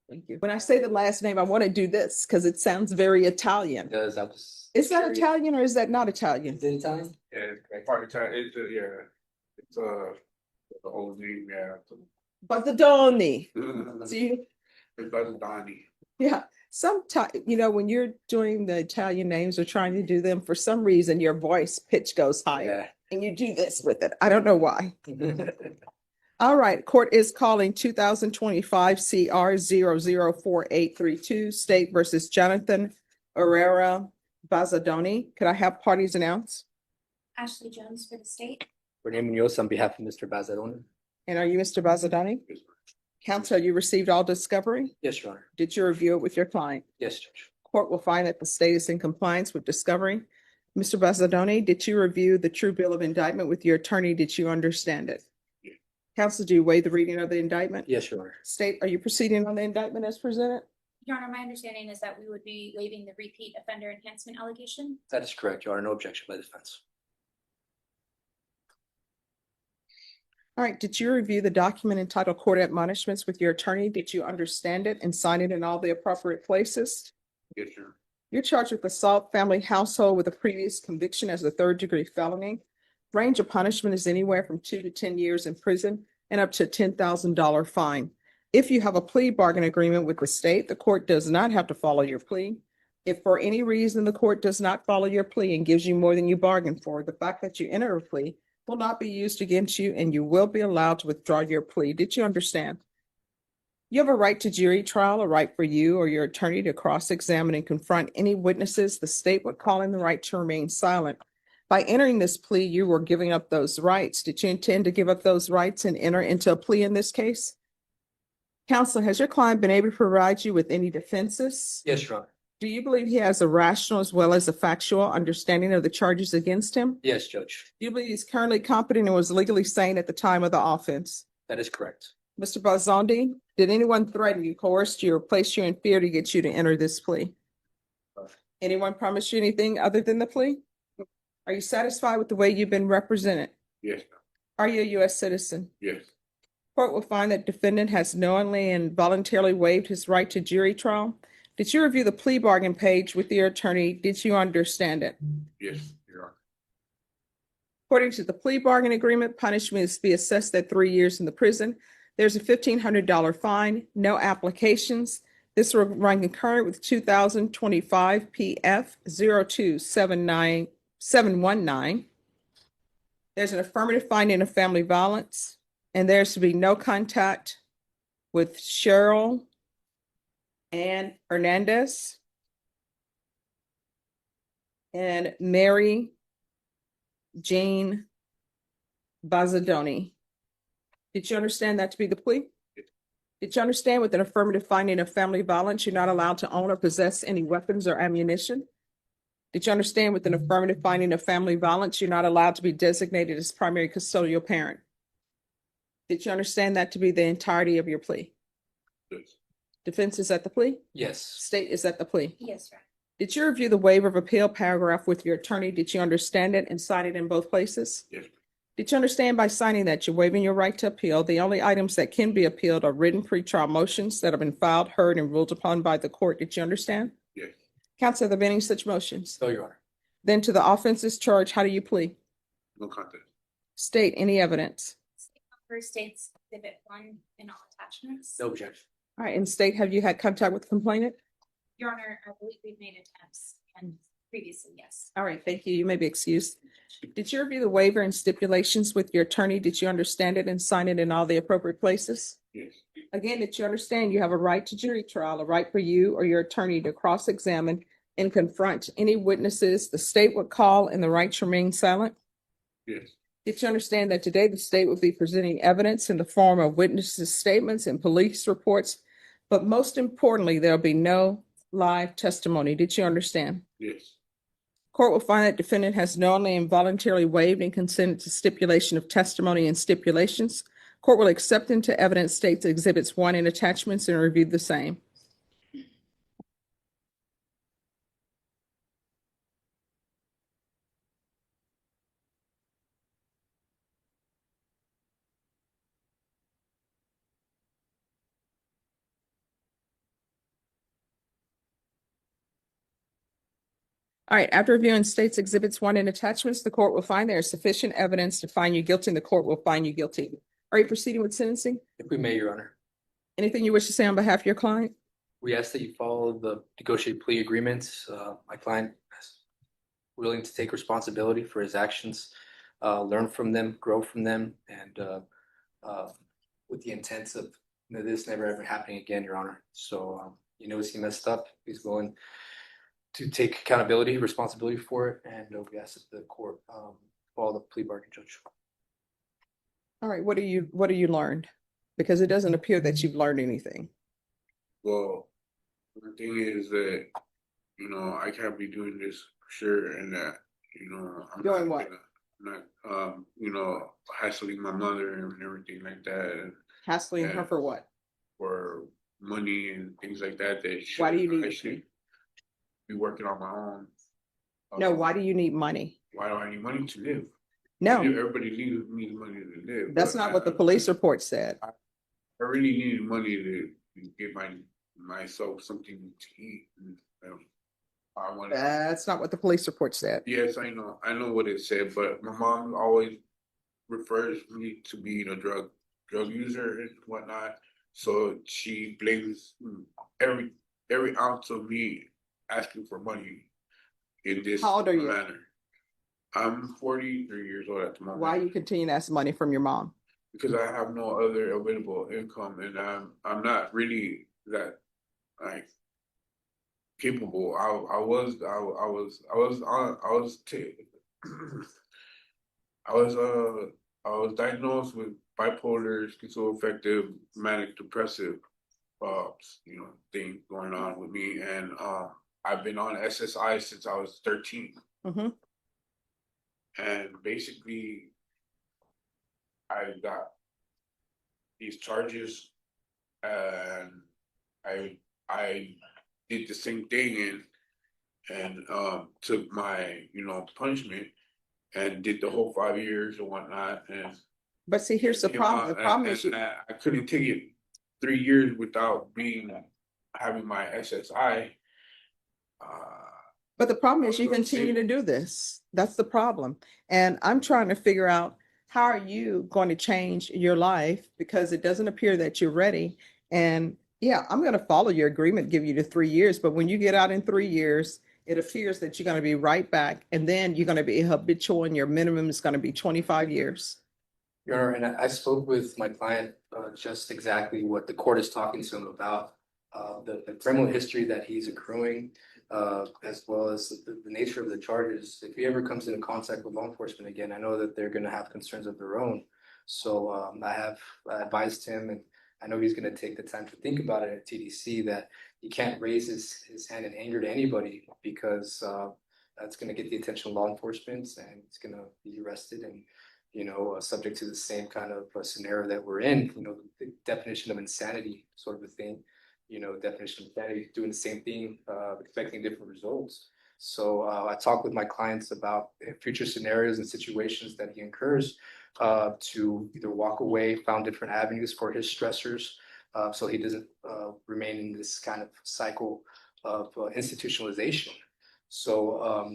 Thank you. When I say the last name, I want to do this because it sounds very Italian. Because I was. Is that Italian or is that not Italian? Is it Italian? Yeah, part of the time, it's the old name, yeah. Bazzadoni. It's See, Bazzadoni. yeah. Sometimes, when you're doing the Italian names or trying to do them, for some reason, your voice pitch goes higher and you do this with it. I don't know why. All right, court is calling 2025 CR 004832 State versus Jonathan Herrera Bazzadoni. Could I have parties announced? Ashley Jones for the state. Renee Munoz on behalf of Mr. Bazzadoni. And are you Mr. Bazzadoni? Counsel, you received all discovery? Yes, Your Honor. Did you review it with your client? Yes, Judge. Court will find that the state is in compliance with discovery. Mr. Bazzadoni, did you review the true bill of indictment with your attorney? Did you understand it? Yeah. Counsel, do you waive the reading of the indictment? Yes, Your Honor. State, are you proceeding on the indictment as presented? Your Honor, my understanding is that we would be waiving the repeat offender enhancement allegation. That is correct, Your Honor. No objection by the defense. All right, did you review the document entitled Court Admonishments with your attorney? Did you understand it and sign it in all the appropriate places? Yes, sir. You're charged with assault, family, household with a previous conviction as a third-degree felony. Range of punishment is anywhere from 2 to 10 years in prison and up to a $10,000 fine. If you have a plea bargain agreement with the state, the court does not have to follow your plea. If for any reason the court does not follow your plea and gives you more than you bargained for, the fact that you enter a plea will not be used against you and you will be allowed to withdraw your plea. Did you understand? You have a right to jury trial, a right for you or your attorney to cross-examine and confront any witnesses the state would call in the right to remain silent. By entering this plea, you were giving up those rights. Did you intend to give up those rights and enter into a plea in this case? Counsel, has your client been able to provide you with any defenses? Yes, Your Honor. Do you believe he has a rational as well as a factual understanding of the charges against him? Yes, Judge. Do you believe he's currently competent and was legally sane at the time of the offense? That is correct. Mr. Bazzadoni, did anyone threaten you, coerce you, or place you in fear to get you to enter this plea? Anyone promise you anything other than the plea? Are you satisfied with the way you've been represented? Yes, Are you a U.S. citizen? yes, Court will find that defendant has knowingly and voluntarily waived his right to jury trial. Did you review the plea bargain page with your attorney? Did you understand it? yes, Your Honor. According to the plea bargain agreement, punishment is to be assessed at 3 years in the prison. There's a $1,500 fine, no applications. This will run concurrent with 2025 PF 0279719. There's an affirmative finding of family violence, and there's to be no contact with Cheryl Ann Hernandez and Mary Jean Bazzadoni. Did you understand that to be the plea? Did you understand with an affirmative finding of family violence, you're not allowed to own or possess any weapons or ammunition? Did you understand with an affirmative finding of family violence, you're not allowed to be designated as primary custodial parent? Did you understand that to be the entirety of your plea? Yes, Defense is at the plea? Yes. State is at the plea. Yes, Your Honor. Did you review the waiver of appeal paragraph with your attorney? Did you understand it and sign it in both places? yes, Did you understand by signing that you're waiving your right to appeal? The only items that can be appealed are written pretrial motions that have been filed, heard, and ruled upon by the court. Did you understand? yes, Counsel, have there been any such motions? No, Your Honor. Then to the offenses charged, how do you plead? no contest. State any evidence. State number states exhibit 1 in all attachments. No objection. All right, and state, have you had contact with the complainant? Your Honor, I believe we've made attempts and previously, yes. All right, thank you. You may be excused. Did you review the waiver and stipulations with your attorney? Did you understand it and sign it in all the appropriate places? Yes, Again, did you understand you have a right to jury trial, a right for you or your attorney to cross-examine and confront any witnesses the state would call and the right to remain silent? yes, Did you understand that today the state will be presenting evidence in the form of witnesses' statements and police reports? But most importantly, there'll be no live testimony. Did you understand? yes, Court will find that defendant has knowingly and voluntarily waived and consented to stipulation of testimony and stipulations. Court will accept into evidence states exhibits 1 and attachments and review the same. All right, after reviewing states exhibits 1 and attachments, the court will find there is sufficient evidence to find you guilty and the court will find you guilty. Are you proceeding with sentencing? If we may, Your Honor, Anything you wish to say on behalf of your client? we ask that you follow the negotiated plea agreements. My client is willing to take responsibility for his actions, learn from them, grow from them, and with the intent of this never ever happening again, Your Honor. So he knows he messed up. He's willing to take accountability, responsibility for it, and we ask that the court follow the plea bargain, Judge. All right, what do you learned? Because it doesn't appear that you've learned anything. Well, the thing is that, you know, I can't be doing this for sure, and that, you know, I'm Doing not what? not, you know, hassling my mother and everything like that, and Hassling her Yeah. for what? for money and things like that. Why do you need I it? should be working on my own. No, why do you need money? Why do I need money to live? No, Everybody needs money to live. that's but not what the police report said. I really needed money to get myself something to eat. And, I wanted. That's not what the police report said. Yes, I know what it said, but my mom always refers me to being a drug user and whatnot. So she blames every ounce of me asking for money in this How old are you? manner. I'm 43 years old at the moment. Why you continue to ask money from your mom? Because I have no other available income, and I'm not really that like capable. I was I was diagnosed with bipolar, schizoaffective, manic depressive, you know, thing going on with me, and I've been on SSI since I was 13, Mm-hmm. and basically I got these charges, and I did the same thing and took my, you know, punishment and did the whole 5 years and whatnot. And But see, here's the you know, problem. The problem is I couldn't take it 3 years without having my SSI. but the problem is you So- continue to do this. That's the problem. And I'm trying to figure out how are you going to change your life because it doesn't appear that you're ready. And yeah, I'm going to follow your agreement, give you the 3 years. But when you get out in 3 years, it appears that you're going to be right back. And then you're going to be habitual and your minimum is going to be 25 years. Your Honor, and I spoke with my client just exactly what the court is talking to him about, the criminal history that he's accruing, as well as the nature of the charges. If he ever comes into contact with law enforcement again, I know that they're going to have concerns of their own. So I advised him, and I know he's going to take the time to think about it at TDC, that he can't raise his hand in anger to anybody because that's going to get the attention of law enforcement, and he's going to be arrested and, you know, subject to the same kind of scenario that we're in, you know, the definition of insanity sort of a thing, you know, definition of insanity, doing the same thing, expecting different results. So I talk with my clients about future scenarios and situations that he incurs to either walk away, found different avenues for his stressors, so he doesn't remain in this kind of cycle of institutionalization. So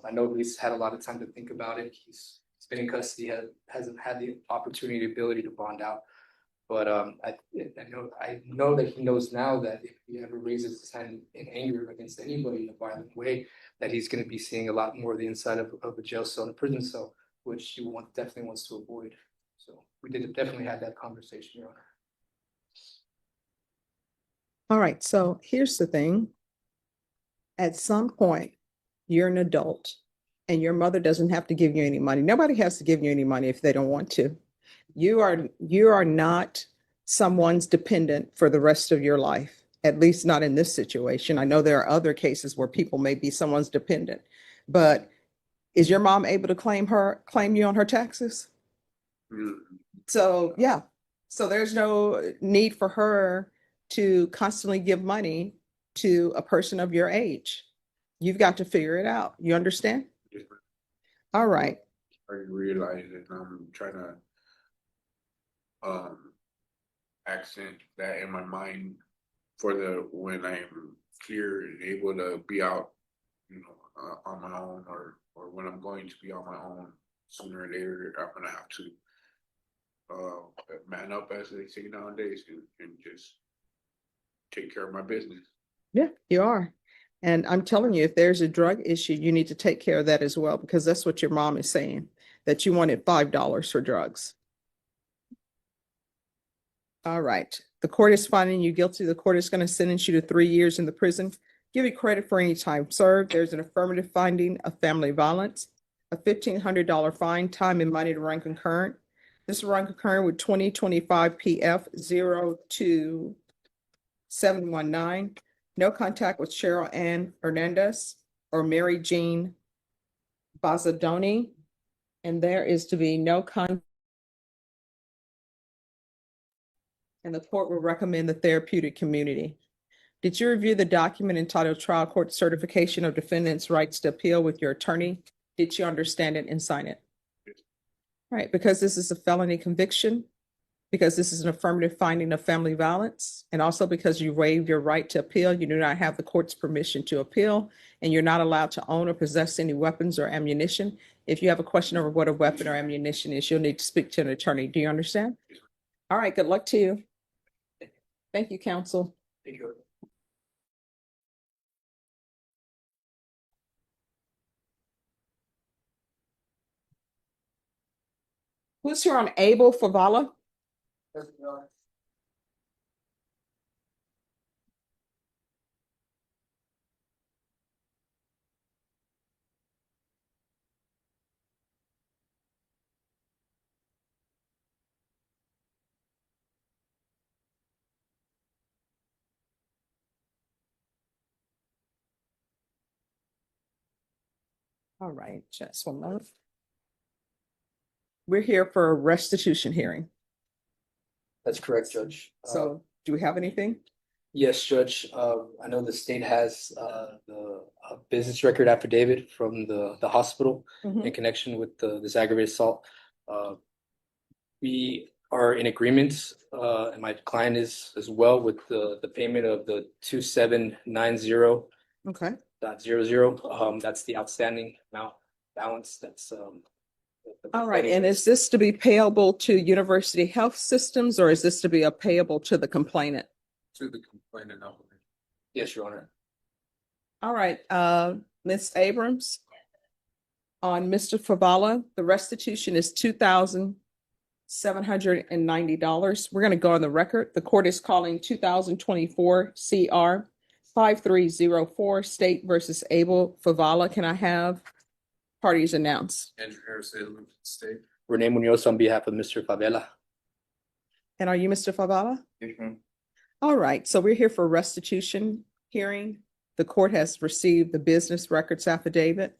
I know he's had a lot of time to think about it. He's been in custody, hasn't had the opportunity, ability to bond out. But I know that he knows now that if he ever raises his hand in anger against anybody in a violent way, that he's going to be seeing a lot more of the inside of a jail cell and a prison cell, which he definitely wants to avoid. So we definitely had that conversation, Your Honor. All right, so here's the thing. At some point, you're an adult and your mother doesn't have to give you any money. Nobody has to give you any money if they don't want to. You are not someone's dependent for the rest of your life, at least not in this situation. I know there are other cases where people may be someone's dependent, but is your mom able to claim you on her taxes? Mm. So, yeah. So there's no need for her to constantly give money to a person of your age. You've got to figure it out. You understand? All right. I realize that I'm trying to accent that in my mind for when I'm clear and able to be out on my own, or when I'm going to be on my own, sooner or later, I'm gonna have to man up, as they say nowadays, and just take care of my business. Yeah, you are. And I'm telling you, if there's a drug issue, you need to take care of that as well, because that's what your mom is saying, that you wanted $5 for drugs. All right. The court is finding you guilty. The court is going to sentence you to 3 years in the prison. Give you credit for any time served. There's an affirmative finding of family violence, a $1,500 fine, time and money to run concurrent. This will run concurrent with 2025 PF 02719. No contact with Cheryl Ann Hernandez or Mary Jean Bazzadoni. And there is to be no contact. And the court will recommend the therapeutic community. Did you review the document entitled Trial Court Certification of Defendant's Rights to Appeal with your attorney? Did you understand it and sign it? All right, because this is a felony conviction, because this is an affirmative finding of family violence, and also because you waived your right to appeal, you do not have the court's permission to appeal, and you're not allowed to own or possess any weapons or ammunition. If you have a question over what a weapon or ammunition is, you'll need to speak to an attorney. Do you understand? All right, good luck to you. Thank you, counsel. Thank you. Who's here on Abel Favala? All right, just one moment. We're here for a restitution hearing. That's correct, Judge. So do we have anything? Yes, Judge. I know the state has the business record affidavit from the hospital in connection with this aggravated assault. We are in agreement, and my client is as well, with the payment of the 2790.00. Okay. That's the outstanding balance. That's All right, and is this to be payable to University Health Systems, or is this to be a payable to the complainant? To the complainant, I believe. Yes, Your Honor. All right, Ms. Abrams. On Mr. Favala, the restitution is $2,790. We're going to go on the record. The court is calling 2024 CR 5304 State versus Abel Favala. Can I have parties announced? Andrew Harris, State. Renee Munoz on behalf of Mr. Favela. And are you Mr. Favala? Yes, ma'am. All right, so we're here for a restitution hearing. The court has received the business records affidavit,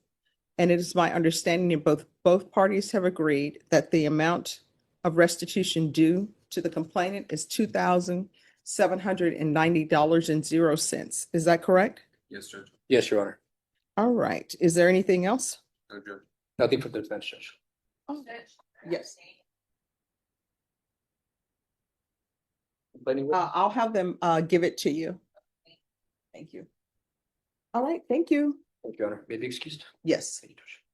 and it is my understanding that both parties have agreed that the amount of restitution due to the complainant is $2,790.00. Is that correct? Yes, Judge. Yes, Your Honor. All right, is there anything else? No, Judge. Nothing for the defense, Judge. Yes. Complaining witness? I'll have them give it to you. Thank you. All right, thank you. Thank you, Your Honor. May I be excused? Yes. Thank you, Judge.